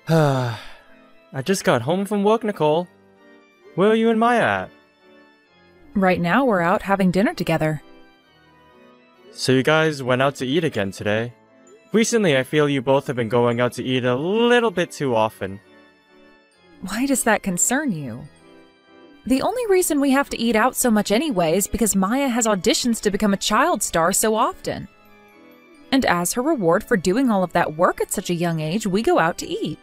I just got home from work, Nicole. Where are you and Maya at? Right now we're out having dinner together. So you guys went out to eat again today? Recently, I feel you both have been going out to eat a little bit too often. Why does that concern you? The only reason we have to eat out so much anyway is because Maya has auditions to become a child star so often. And as her reward for doing all of that work at such a young age, we go out to eat.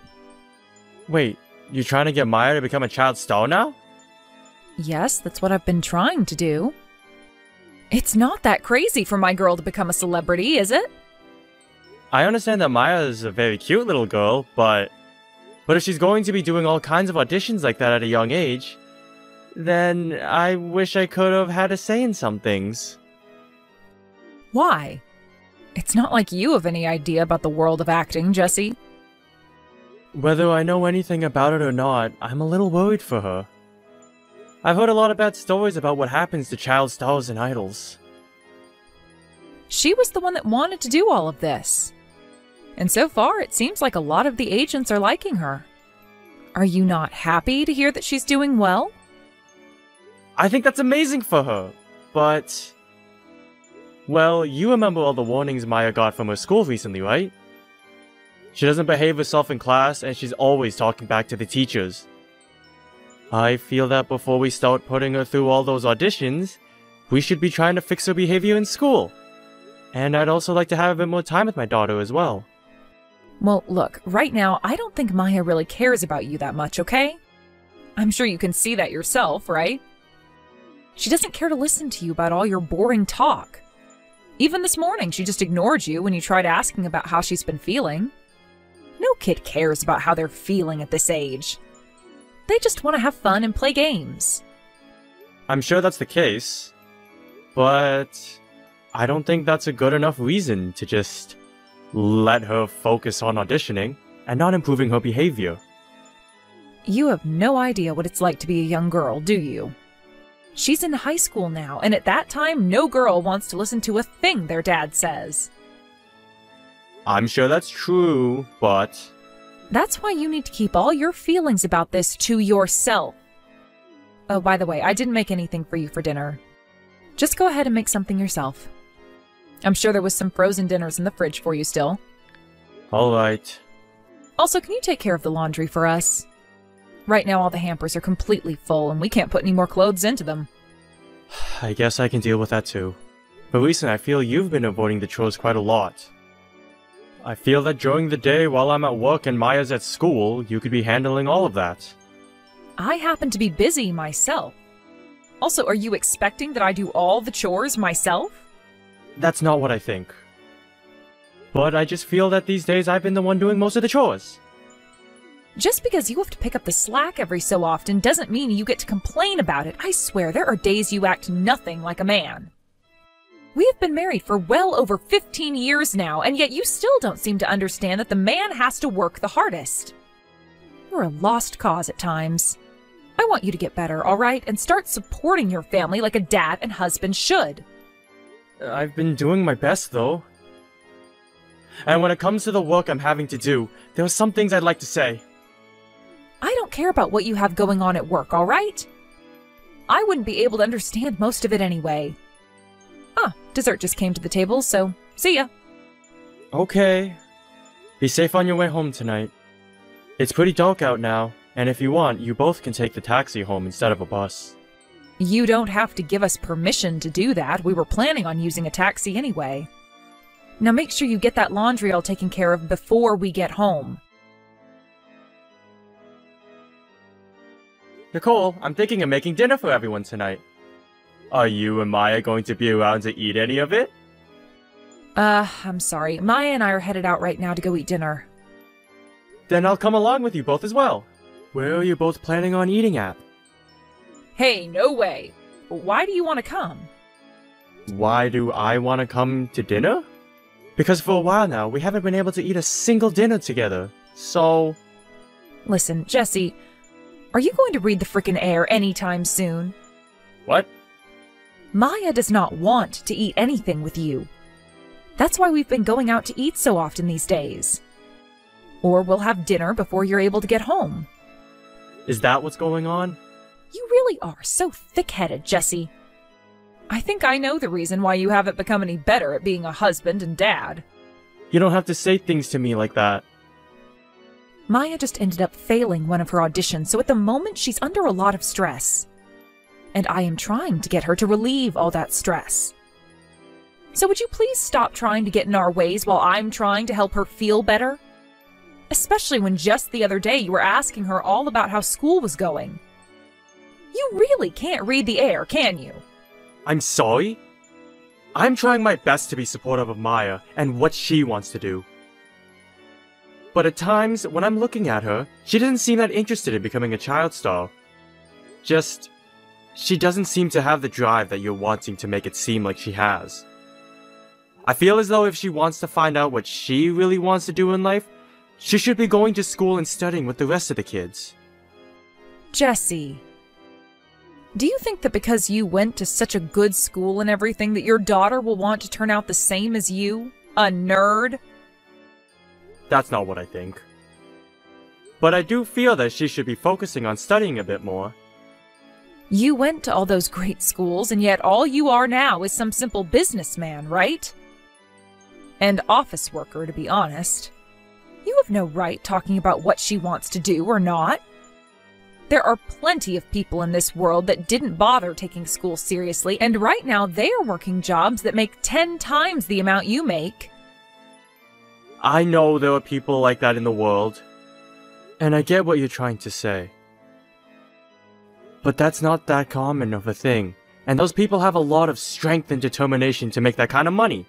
Wait, you're trying to get Maya to become a child star now? Yes, that's what I've been trying to do. It's not that crazy for my girl to become a celebrity, is it? I understand that Maya is a very cute little girl, but if she's going to be doing all kinds of auditions like that at a young age, then I wish I could have had a say in some things. Why? It's not like you have any idea about the world of acting, Jesse. Whether I know anything about it or not, I'm a little worried for her. I've heard a lot of bad stories about what happens to child stars and idols. She was the one that wanted to do all of this. And so far, it seems like a lot of the agents are liking her. Are you not happy to hear that she's doing well? I think that's amazing for her, but... Well, you remember all the warnings Maya got from her school recently, right? She doesn't behave herself in class, and she's always talking back to the teachers. I feel that before we start putting her through all those auditions, we should be trying to fix her behavior in school. And I'd also like to have a bit more time with my daughter as well. Well, look, right now, I don't think Maya really cares about you that much, okay? I'm sure you can see that yourself, right? She doesn't care to listen to you about all your boring talk. Even this morning, she just ignored you when you tried asking about how she's been feeling. No kid cares about how they're feeling at this age. They just want to have fun and play games. I'm sure that's the case, but I don't think that's a good enough reason to just let her focus on auditioning and not improving her behavior. You have no idea what it's like to be a young girl, do you? She's in high school now, and at that time, no girl wants to listen to a thing their dad says. I'm sure that's true, but... That's why you need to keep all your feelings about this to yourself. Oh, by the way, I didn't make anything for you for dinner. Just go ahead and make something yourself. I'm sure there was some frozen dinners in the fridge for you still. Alright. Also, can you take care of the laundry for us? Right now all the hampers are completely full and we can't put any more clothes into them. I guess I can deal with that too. But recently I feel you've been avoiding the chores quite a lot. I feel that during the day while I'm at work and Maya's at school, you could be handling all of that. I happen to be busy myself. Also, are you expecting that I do all the chores myself? That's not what I think. But I just feel that these days I've been the one doing most of the chores. Just because you have to pick up the slack every so often doesn't mean you get to complain about it. I swear, there are days you act nothing like a man. We have been married for well over 15 years now, and yet you still don't seem to understand that the man has to work the hardest. You're a lost cause at times. I want you to get better, all right? And start supporting your family like a dad and husband should. I've been doing my best, though. And when it comes to the work I'm having to do, there are some things I'd like to say. I don't care about what you have going on at work, all right? I wouldn't be able to understand most of it anyway. Ah, dessert just came to the table, so see ya. Okay. Be safe on your way home tonight. It's pretty dark out now, and if you want, you both can take the taxi home instead of a bus. You don't have to give us permission to do that. We were planning on using a taxi anyway. Now make sure you get that laundry all taken care of before we get home. Nicole, I'm thinking of making dinner for everyone tonight. Are you and Maya going to be around to eat any of it? I'm sorry. Maya and I are headed out right now to go eat dinner. Then I'll come along with you both as well. Where are you both planning on eating at? Hey, no way. Why do you want to come? Why do I want to come to dinner? Because for a while now, we haven't been able to eat a single dinner together, so... Listen, Jesse, are you going to read the frickin' air anytime soon? What? Maya does not want to eat anything with you. That's why we've been going out to eat so often these days. Or we'll have dinner before you're able to get home. Is that what's going on? You really are so thick-headed, Jesse. I think I know the reason why you haven't become any better at being a husband and dad. You don't have to say things to me like that. Maya just ended up failing one of her auditions, so at the moment she's under a lot of stress. And I am trying to get her to relieve all that stress. So would you please stop trying to get in our ways while I'm trying to help her feel better? Especially when just the other day you were asking her all about how school was going. You really can't read the air, can you? I'm sorry? I'm trying my best to be supportive of Maya and what she wants to do. But at times, when I'm looking at her, she doesn't seem that interested in becoming a child star. She doesn't seem to have the drive that you're wanting to make it seem like she has. I feel as though if she wants to find out what she really wants to do in life, she should be going to school and studying with the rest of the kids. Jesse, do you think that because you went to such a good school and everything that your daughter will want to turn out the same as you? A nerd? That's not what I think. But I do feel that she should be focusing on studying a bit more. You went to all those great schools, and yet all you are now is some simple businessman, right? And office worker, to be honest. You have no right talking about what she wants to do or not. There are plenty of people in this world that didn't bother taking school seriously, and right now they are working jobs that make 10 times the amount you make. I know there are people like that in the world, and I get what you're trying to say. But that's not that common of a thing, and those people have a lot of strength and determination to make that kind of money.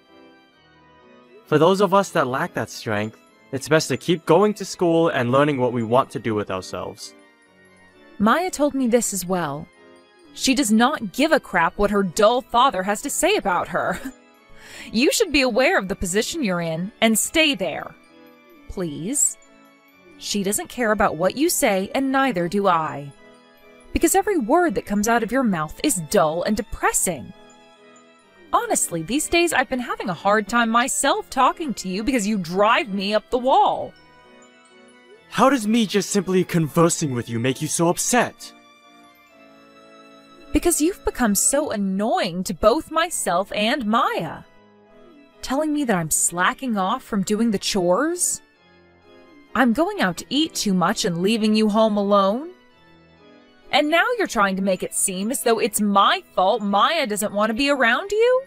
For those of us that lack that strength, it's best to keep going to school and learning what we want to do with ourselves. Maya told me this as well. She does not give a crap what her dull father has to say about her. You should be aware of the position you're in and stay there. Please. She doesn't care about what you say, and neither do I. Because every word that comes out of your mouth is dull and depressing. Honestly, these days I've been having a hard time myself talking to you because you drive me up the wall. How does me just simply conversing with you make you so upset? Because you've become so annoying to both myself and Maya. Telling me that I'm slacking off from doing the chores? I'm going out to eat too much and leaving you home alone? And now you're trying to make it seem as though it's my fault Maya doesn't want to be around you?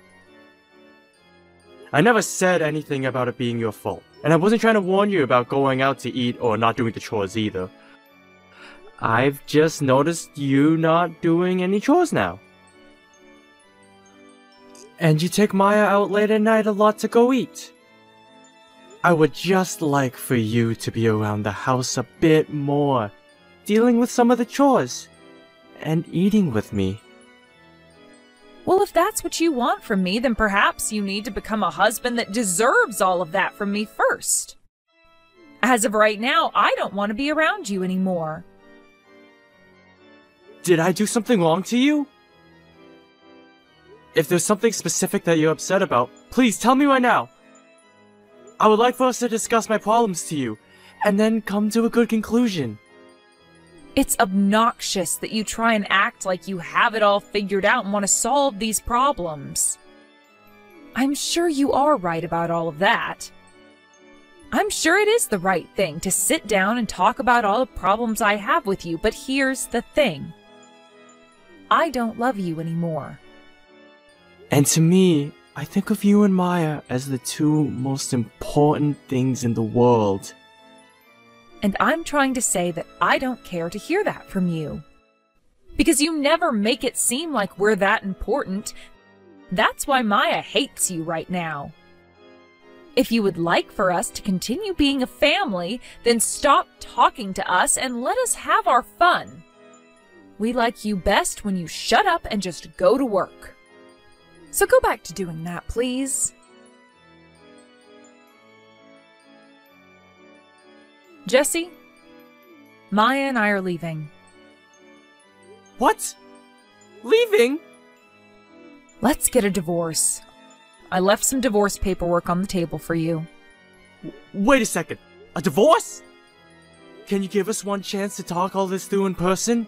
I never said anything about it being your fault, and I wasn't trying to warn you about going out to eat or not doing the chores either. I've just noticed you not doing any chores now. And you take Maya out late at night a lot to go eat. I would just like for you to be around the house a bit more, dealing with some of the chores, and eating with me. Well, if that's what you want from me, then perhaps you need to become a husband that deserves all of that from me first. As of right now, I don't want to be around you anymore. Did I do something wrong to you? If there's something specific that you're upset about, please tell me right now. I would like for us to discuss my problems to you, and then come to a good conclusion. It's obnoxious that you try and act like you have it all figured out and want to solve these problems. I'm sure you are right about all of that. I'm sure it is the right thing to sit down and talk about all the problems I have with you, but here's the thing. I don't love you anymore. And to me, I think of you and Maya as the two most important things in the world. And I'm trying to say that I don't care to hear that from you. Because you never make it seem like we're that important. That's why Maya hates you right now. If you would like for us to continue being a family, then stop talking to us and let us have our fun. We like you best when you shut up and just go to work. So go back to doing that, please. Jesse, Maya and I are leaving. What? Leaving? Let's get a divorce. I left some divorce paperwork on the table for you. Wait a second. A divorce? Can you give us one chance to talk all this through in person?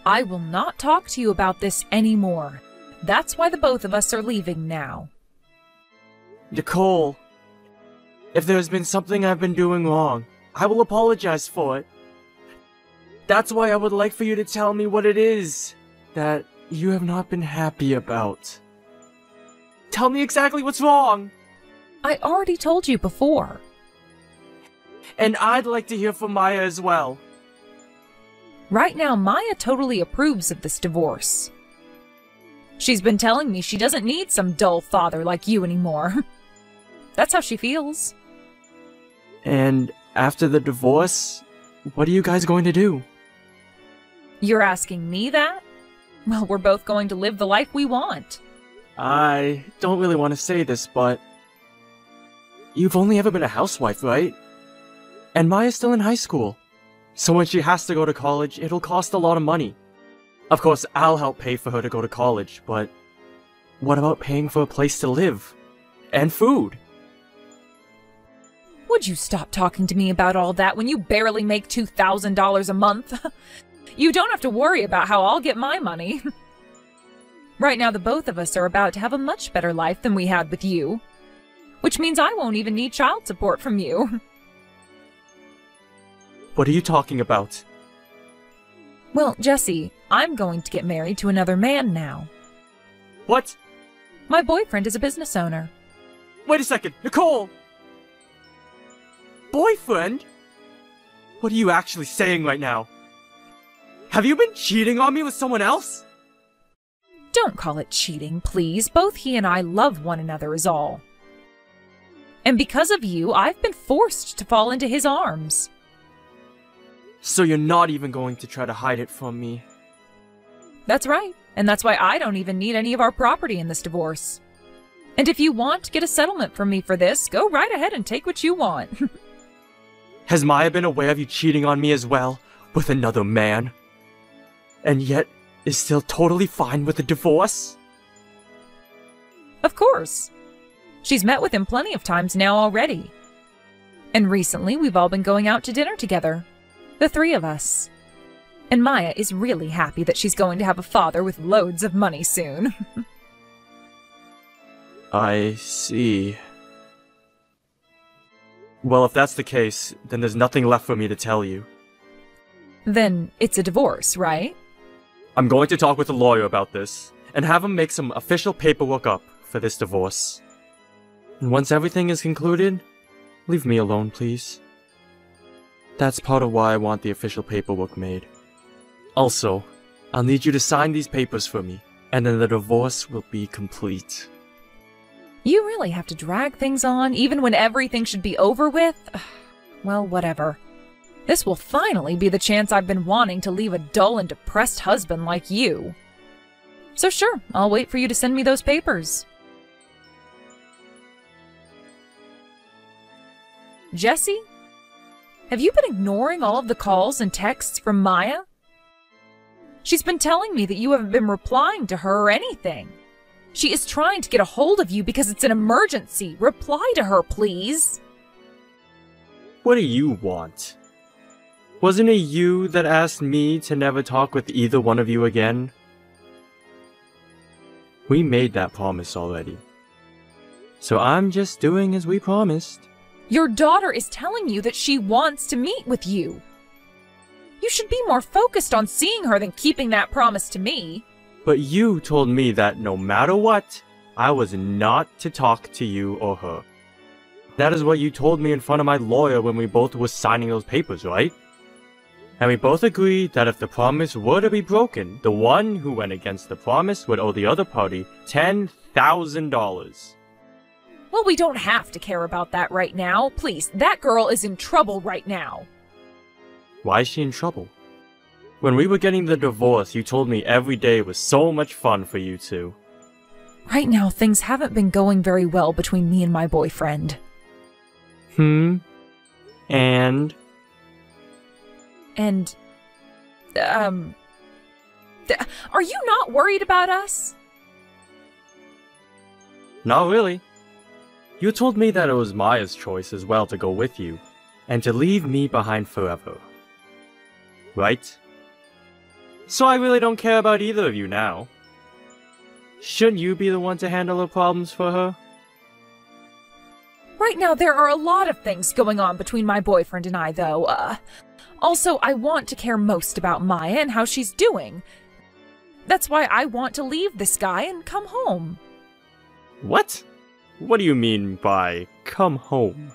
I will not talk to you about this anymore. That's why the both of us are leaving now. Nicole, if there's been something I've been doing wrong, I will apologize for it. That's why I would like for you to tell me what it is that you have not been happy about. Tell me exactly what's wrong. I already told you before. And I'd like to hear from Maya as well. Right now, Maya totally approves of this divorce. She's been telling me she doesn't need some dull father like you anymore. That's how she feels. And after the divorce, what are you guys going to do? You're asking me that? Well, we're both going to live the life we want. I don't really want to say this, but you've only ever been a housewife, right? And Maya's still in high school. So when she has to go to college, it'll cost a lot of money. Of course, I'll help pay for her to go to college, but what about paying for a place to live? And food? Would you stop talking to me about all that when you barely make $2,000 a month? You don't have to worry about how I'll get my money. Right now, the both of us are about to have a much better life than we had with you. Which means I won't even need child support from you. What are you talking about? Well, Jesse, I'm going to get married to another man now. What? My boyfriend is a business owner. Wait a second, Nicole! Boyfriend? What are you actually saying right now? Have you been cheating on me with someone else? Don't call it cheating, please. Both he and I love one another is all. And because of you, I've been forced to fall into his arms. So you're not even going to try to hide it from me? That's right, and that's why I don't even need any of our property in this divorce. And if you want to get a settlement from me for this, go right ahead and take what you want. Has Maya been aware of you cheating on me as well, with another man? And yet, is still totally fine with the divorce? Of course. She's met with him plenty of times now already. And recently, we've all been going out to dinner together. The three of us. And Maya is really happy that she's going to have a father with loads of money soon. I see. Well, if that's the case, then there's nothing left for me to tell you. Then it's a divorce, right? I'm going to talk with a lawyer about this, and have him make some official paperwork up for this divorce. And once everything is concluded, leave me alone, please. That's part of why I want the official paperwork made. Also, I'll need you to sign these papers for me, and then the divorce will be complete. You really have to drag things on, even when everything should be over with? Well, whatever. This will finally be the chance I've been wanting to leave a dull and depressed husband like you. So sure, I'll wait for you to send me those papers. Jesse? Have you been ignoring all of the calls and texts from Maya? She's been telling me that you haven't been replying to her or anything. She is trying to get a hold of you because it's an emergency. Reply to her, please. What do you want? Wasn't it you that asked me to never talk with either one of you again? We made that promise already. So I'm just doing as we promised. Your daughter is telling you that she wants to meet with you. You should be more focused on seeing her than keeping that promise to me. But you told me that no matter what, I was not to talk to you or her. That is what you told me in front of my lawyer when we both were signing those papers, right? And we both agreed that if the promise were to be broken, the one who went against the promise would owe the other party $10,000. Well, we don't have to care about that right now. Please, that girl is in trouble right now. Why is she in trouble? When we were getting the divorce, you told me every day was so much fun for you two. Right now, things haven't been going very well between me and my boyfriend. And? And, are you not worried about us? Not really. You told me that it was Maya's choice as well to go with you, and to leave me behind forever. Right? So I really don't care about either of you now. Shouldn't you be the one to handle her problems for her? Right now, there are a lot of things going on between my boyfriend and I, though. Also, I want to care most about Maya and how she's doing. That's why I want to leave this guy and come home. What? What do you mean by come home?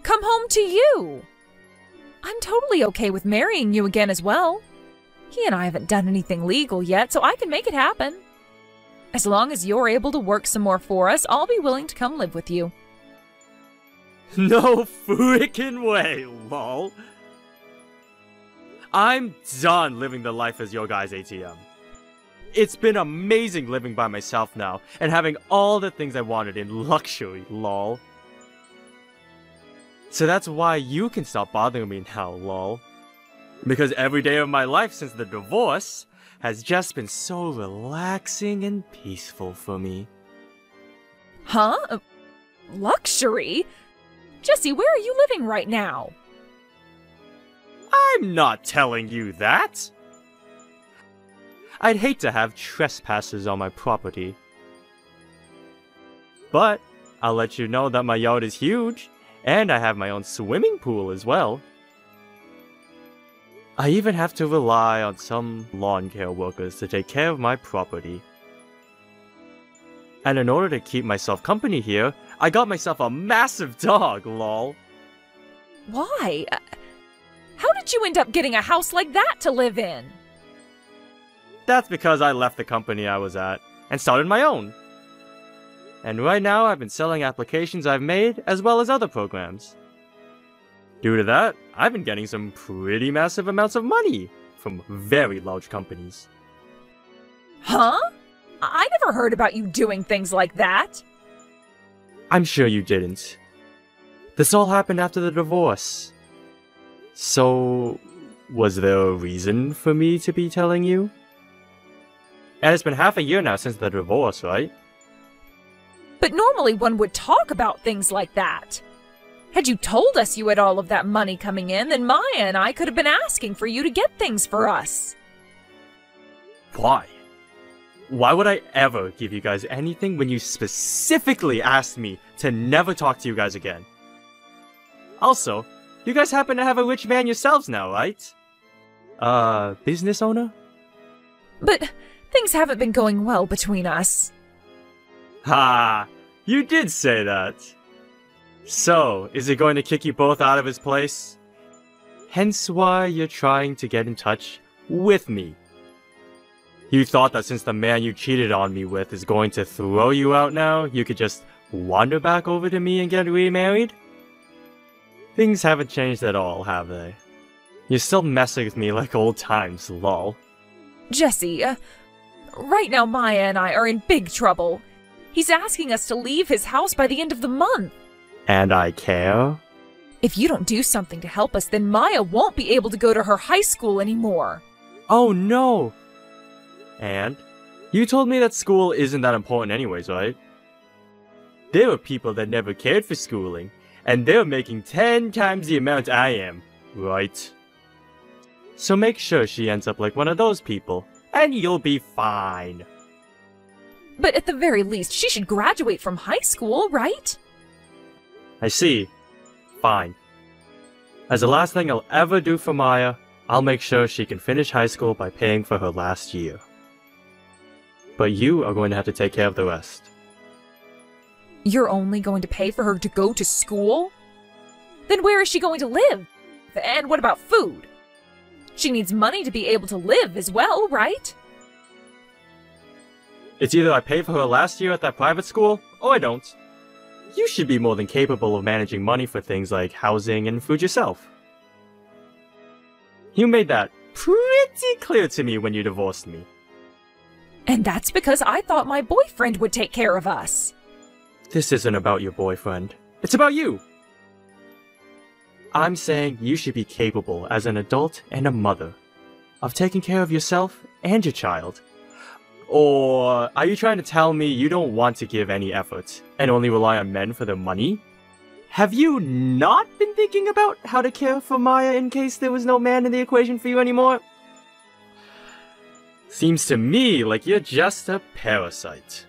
Come home to you! I'm totally okay with marrying you again as well. He and I haven't done anything legal yet, so I can make it happen. As long as you're able to work some more for us, I'll be willing to come live with you. No freaking way, lol. I'm done living the life as your guy's ATM. It's been amazing living by myself now, and having all the things I wanted in luxury, lol. So that's why you can stop bothering me now, lol. Because every day of my life since the divorce has just been so relaxing and peaceful for me. Huh? Luxury? Jesse, where are you living right now? I'm not telling you that! I'd hate to have trespassers on my property. But I'll let you know that my yard is huge, and I have my own swimming pool as well. I even have to rely on some lawn care workers to take care of my property. And in order to keep myself company here, I got myself a massive dog, lol. Why? How did you end up getting a house like that to live in? That's because I left the company I was at and started my own. And right now I've been selling applications I've made as well as other programs. Due to that, I've been getting some pretty massive amounts of money from very large companies. Huh? I never heard about you doing things like that. I'm sure you didn't. This all happened after the divorce. So, was there a reason for me to be telling you? And it's been half a year now since the divorce, right? But normally one would talk about things like that. Had you told us you had all of that money coming in, then Maya and I could have been asking for you to get things for us. Why? Why would I ever give you guys anything when you specifically asked me to never talk to you guys again? Also, you guys happen to have a rich man yourselves now, right? Business owner? But things haven't been going well between us. Ha! You did say that. So, is he going to kick you both out of his place? Hence why you're trying to get in touch with me. You thought that since the man you cheated on me with is going to throw you out now, you could just wander back over to me and get remarried? Things haven't changed at all, have they? You're still messing with me like old times, lol. Jesse, right now Maya and I are in big trouble. He's asking us to leave his house by the end of the month. And I care? If you don't do something to help us, then Maya won't be able to go to her high school anymore. Oh no! And? You told me that school isn't that important anyways, right? There are people that never cared for schooling, and they're making 10 times the amount I am, right? So make sure she ends up like one of those people, and you'll be fine. But at the very least, she should graduate from high school, right? I see. Fine. As the last thing I'll ever do for Maya, I'll make sure she can finish high school by paying for her last year. But you are going to have to take care of the rest. You're only going to pay for her to go to school? Then where is she going to live? And what about food? She needs money to be able to live as well, right? It's either I pay for her last year at that private school, or I don't. You should be more than capable of managing money for things like housing and food yourself. You made that pretty clear to me when you divorced me. And that's because I thought my boyfriend would take care of us. This isn't about your boyfriend. It's about you! I'm saying you should be capable as an adult and a mother of taking care of yourself and your child. Or are you trying to tell me you don't want to give any effort and only rely on men for their money? Have you not been thinking about how to care for Maya in case there was no man in the equation for you anymore? Seems to me like you're just a parasite.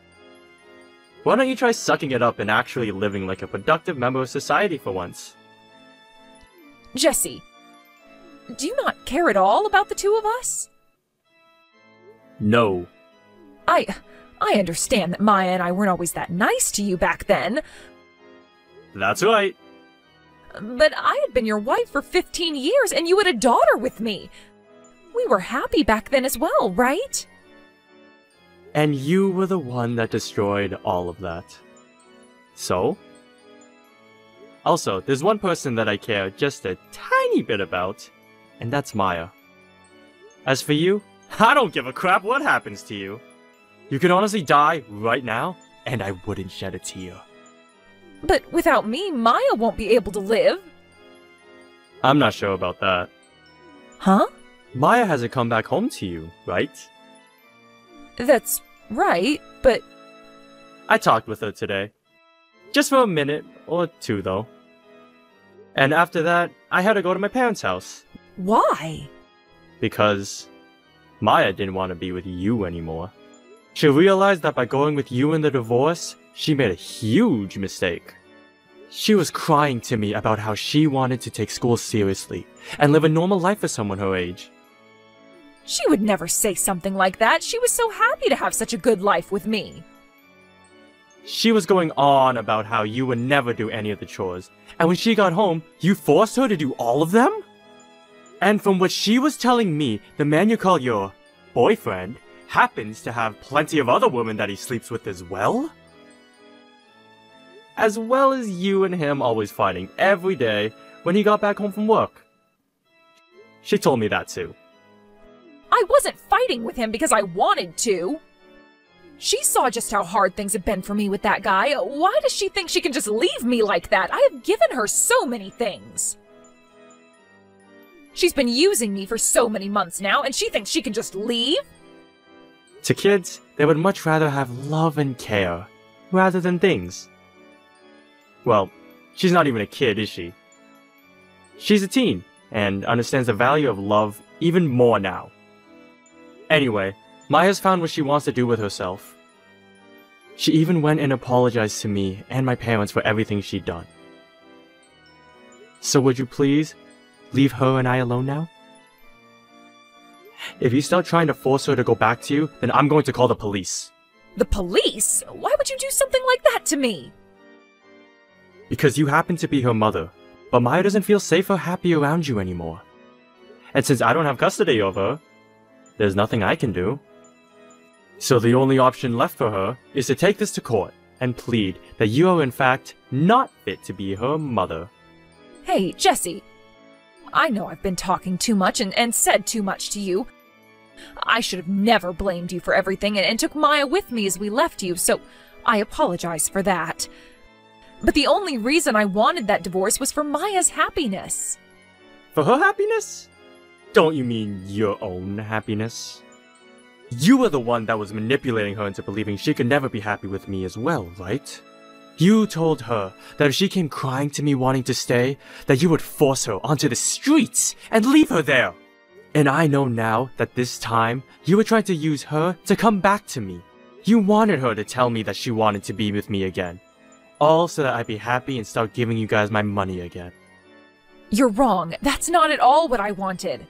Why don't you try sucking it up and actually living like a productive member of society for once? Jesse, do you not care at all about the two of us? No. I understand that Maya and I weren't always that nice to you back then. That's right. But I had been your wife for 15 years and you had a daughter with me. We were happy back then as well, right? And you were the one that destroyed all of that. So? Also, there's one person that I care just a tiny bit about, and that's Maya. As for you, I don't give a crap what happens to you. You could honestly die right now, and I wouldn't shed a tear. But without me, Maya won't be able to live. I'm not sure about that. Huh? Maya hasn't come back home to you, right? That's right, but... I talked with her today. Just for a minute or two, though. And after that, I had to go to my parents' house. Why? Because Maya didn't want to be with you anymore. She realized that by going with you in the divorce, she made a huge mistake. She was crying to me about how she wanted to take school seriously and live a normal life for someone her age. She would never say something like that. She was so happy to have such a good life with me. She was going on about how you would never do any of the chores, and when she got home, you forced her to do all of them? And from what she was telling me, the man you call your boyfriend happens to have plenty of other women that he sleeps with as well? As well as you and him always fighting every day when he got back home from work. She told me that too. I wasn't fighting with him because I wanted to. She saw just how hard things have been for me with that guy. Why does she think she can just leave me like that? I have given her so many things. She's been using me for so many months now, and she thinks she can just leave? To kids, they would much rather have love and care, rather than things. Well, she's not even a kid, is she? She's a teen, and understands the value of love even more now. Anyway, Maya's found what she wants to do with herself. She even went and apologized to me and my parents for everything she'd done. So would you please leave her and I alone now? If you start trying to force her to go back to you, then I'm going to call the police. The police? Why would you do something like that to me? Because you happen to be her mother, but Maya doesn't feel safe or happy around you anymore. And since I don't have custody of her, there's nothing I can do. So the only option left for her is to take this to court and plead that you are in fact not fit to be her mother. Hey, Jesse. I know I've been talking too much and said too much to you. I should have never blamed you for everything and took Maya with me as we left you, so I apologize for that. But the only reason I wanted that divorce was for Maya's happiness. For her happiness? Don't you mean your own happiness? You were the one that was manipulating her into believing she could never be happy with me as well, right? You told her that if she came crying to me wanting to stay, that you would force her onto the streets and leave her there. And I know now that this time, you were trying to use her to come back to me. You wanted her to tell me that she wanted to be with me again. All so that I'd be happy and start giving you guys my money again. You're wrong. That's not at all what I wanted.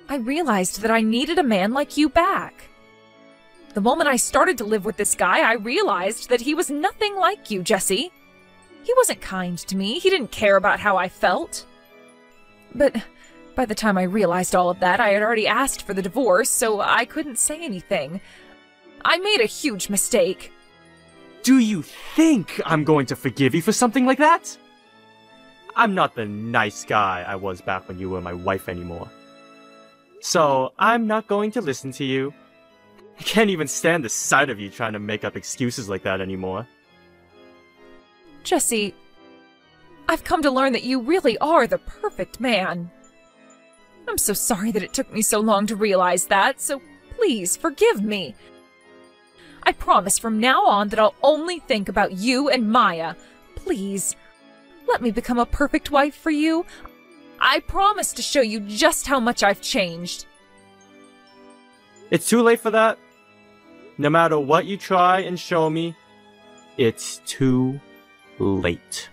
I realized that I needed a man like you back. The moment I started to live with this guy, I realized that he was nothing like you, Jesse. He wasn't kind to me. He didn't care about how I felt. But by the time I realized all of that, I had already asked for the divorce, so I couldn't say anything. I made a huge mistake. Do you think I'm going to forgive you for something like that? I'm not the nice guy I was back when you were my wife anymore. So, I'm not going to listen to you. I can't even stand the sight of you trying to make up excuses like that anymore. Jesse, I've come to learn that you really are the perfect man. I'm so sorry that it took me so long to realize that, so please forgive me. I promise from now on that I'll only think about you and Maya. Please, let me become a perfect wife for you. I promise to show you just how much I've changed. It's too late for that. No matter what you try and show me, it's too late.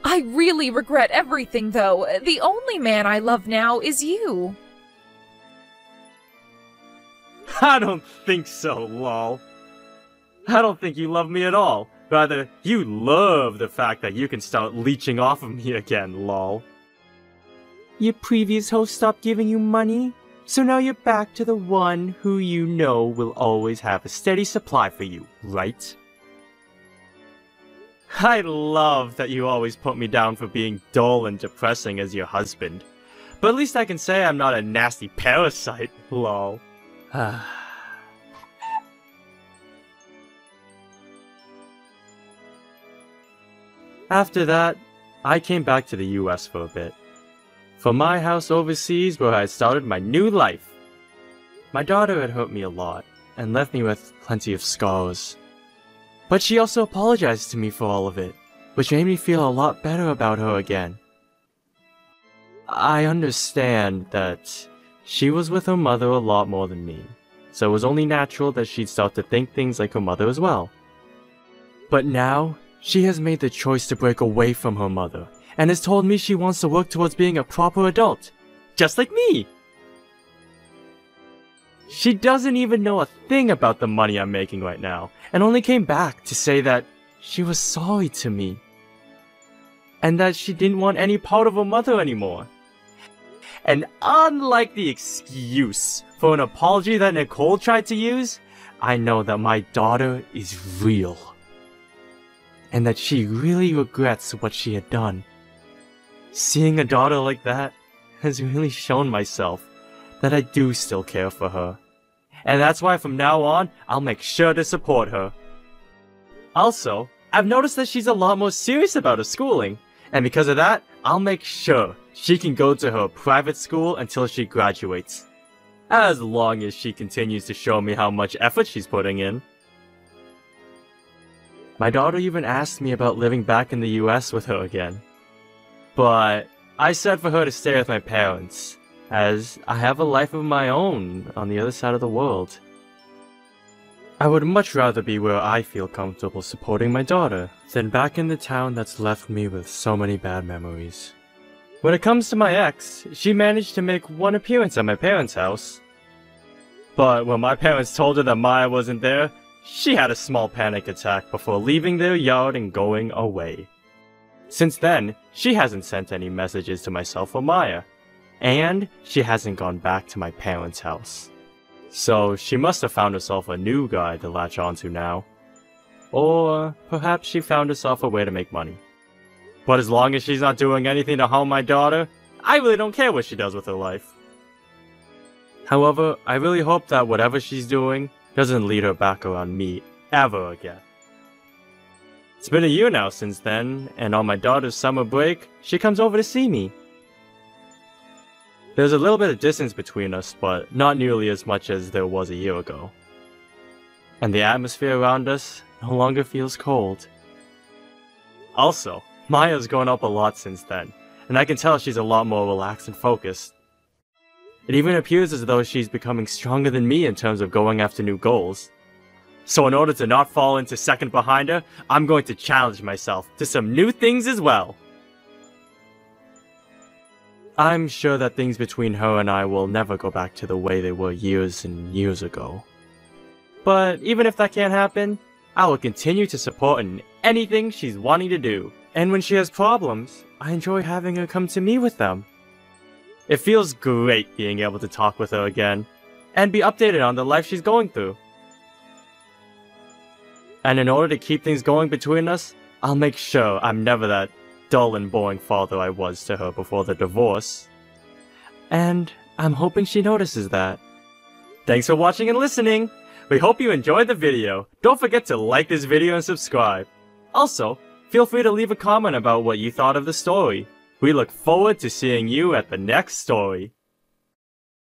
I really regret everything, though. The only man I love now is you. I don't think so, lol. I don't think you love me at all. Rather, you love the fact that you can start leeching off of me again, lol. Your previous host stopped giving you money, so now you're back to the one who you know will always have a steady supply for you, right? I love that you always put me down for being dull and depressing as your husband. But at least I can say I'm not a nasty parasite, lol. After that, I came back to the US for a bit. From my house overseas where I had started my new life. My daughter had hurt me a lot, and left me with plenty of scars. But she also apologized to me for all of it, which made me feel a lot better about her again. I understand that she was with her mother a lot more than me, so it was only natural that she'd start to think things like her mother as well. But now, she has made the choice to break away from her mother, and has told me she wants to work towards being a proper adult, just like me! She doesn't even know a thing about the money I'm making right now, and only came back to say that she was sorry to me, and that she didn't want any part of her mother anymore. And unlike the excuse for an apology that Nicole tried to use, I know that my daughter is real, and that she really regrets what she had done. Seeing a daughter like that has really shown myself that I do still care for her. And that's why from now on, I'll make sure to support her. Also, I've noticed that she's a lot more serious about her schooling. And because of that, I'll make sure she can go to her private school until she graduates. As long as she continues to show me how much effort she's putting in. My daughter even asked me about living back in the US with her again. But I said for her to stay with my parents, as I have a life of my own on the other side of the world. I would much rather be where I feel comfortable supporting my daughter than back in the town that's left me with so many bad memories. When it comes to my ex, she managed to make one appearance at my parents' house. But when my parents told her that Maya wasn't there, she had a small panic attack before leaving their yard and going away. Since then, she hasn't sent any messages to myself or Maya, and she hasn't gone back to my parents' house. So she must have found herself a new guy to latch onto now. Or perhaps she found herself a way to make money. But as long as she's not doing anything to harm my daughter, I really don't care what she does with her life. However, I really hope that whatever she's doing doesn't lead her back around me ever again. It's been a year now since then, and on my daughter's summer break, she comes over to see me. There's a little bit of distance between us, but not nearly as much as there was a year ago. And the atmosphere around us no longer feels cold. Also, Maya's grown up a lot since then, and I can tell she's a lot more relaxed and focused. It even appears as though she's becoming stronger than me in terms of going after new goals. So in order to not fall into second behind her, I'm going to challenge myself to some new things as well. I'm sure that things between her and I will never go back to the way they were years and years ago. But even if that can't happen, I will continue to support in anything she's wanting to do. And when she has problems, I enjoy having her come to me with them. It feels great being able to talk with her again, and be updated on the life she's going through. And in order to keep things going between us, I'll make sure I'm never that dull and boring father I was to her before the divorce. And I'm hoping she notices that. Thanks for watching and listening! We hope you enjoyed the video. Don't forget to like this video and subscribe. Also, feel free to leave a comment about what you thought of the story. We look forward to seeing you at the next story.